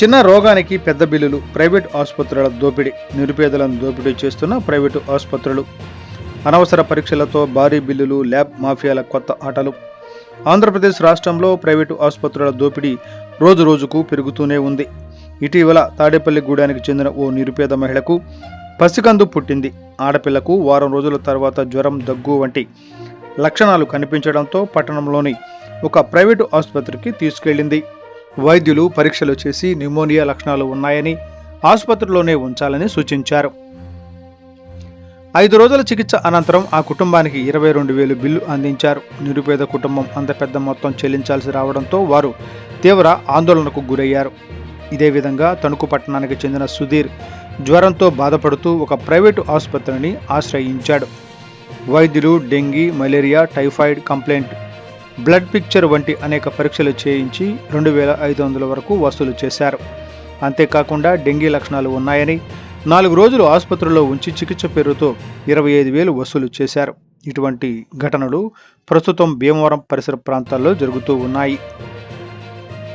చిన్న రోగానికి పెద్ద బిల్లులు, ప్రైవేటు ఆసుపత్రుల దోపిడీ, నిరుపేదలను దోపిడీ చేస్తున్న ప్రైవేటు ఆసుపత్రులు, అనవసర పరీక్షలతో భారీ బిల్లులు, ల్యాబ్ మాఫియాల కొత్త ఆటలు. ఆంధ్రప్రదేశ్ రాష్ట్రంలో ప్రైవేటు ఆసుపత్రుల దోపిడీ రోజు రోజుకు పెరుగుతూనే ఉంది. ఇటీవల తాడేపల్లిగూడానికి చెందిన ఓ నిరుపేద మహిళకు పసికందు పుట్టింది. ఆడపిల్లకు వారం రోజుల తర్వాత జ్వరం, దగ్గు వంటి లక్షణాలు కనిపించడంతో పట్టణంలోని ఒక ప్రైవేటు ఆసుపత్రికి తీసుకెళ్లింది. వైద్యులు పరీక్షలు చేసి న్యూమోనియా లక్షణాలు ఉన్నాయని ఆసుపత్రిలోనే ఉంచాలని సూచించారు. 5 రోజుల చికిత్స అనంతరం ఆ కుటుంబానికి 22,000 బిల్లు అందించారు. నిరుపేద కుటుంబం అంత పెద్ద మొత్తం చెల్లించాల్సి రావడంతో వారు తీవ్ర ఆందోళనకు గురయ్యారు. ఇదే విధంగా తణుకు పట్టణానికి చెందిన సుధీర్ జ్వరంతో బాధపడుతూ ఒక ప్రైవేటు ఆసుపత్రిని ఆశ్రయించాడు. వైద్యులు dengue, malaria, typhoid complaint, blood picture వంటి అనేక పరీక్షలు చేయించి 2,500 వరకు వసూలు చేశారు. అంతేకాకుండా డెంగీ లక్షణాలు ఉన్నాయని 4 రోజులు ఆసుపత్రిలో ఉంచి చికిత్స పేరుతో 25,000 వసూలు చేశారు. ఇటువంటి ఘటనలు ప్రస్తుతం భీమవరం పరిసర ప్రాంతాల్లో జరుగుతూ ఉన్నాయి.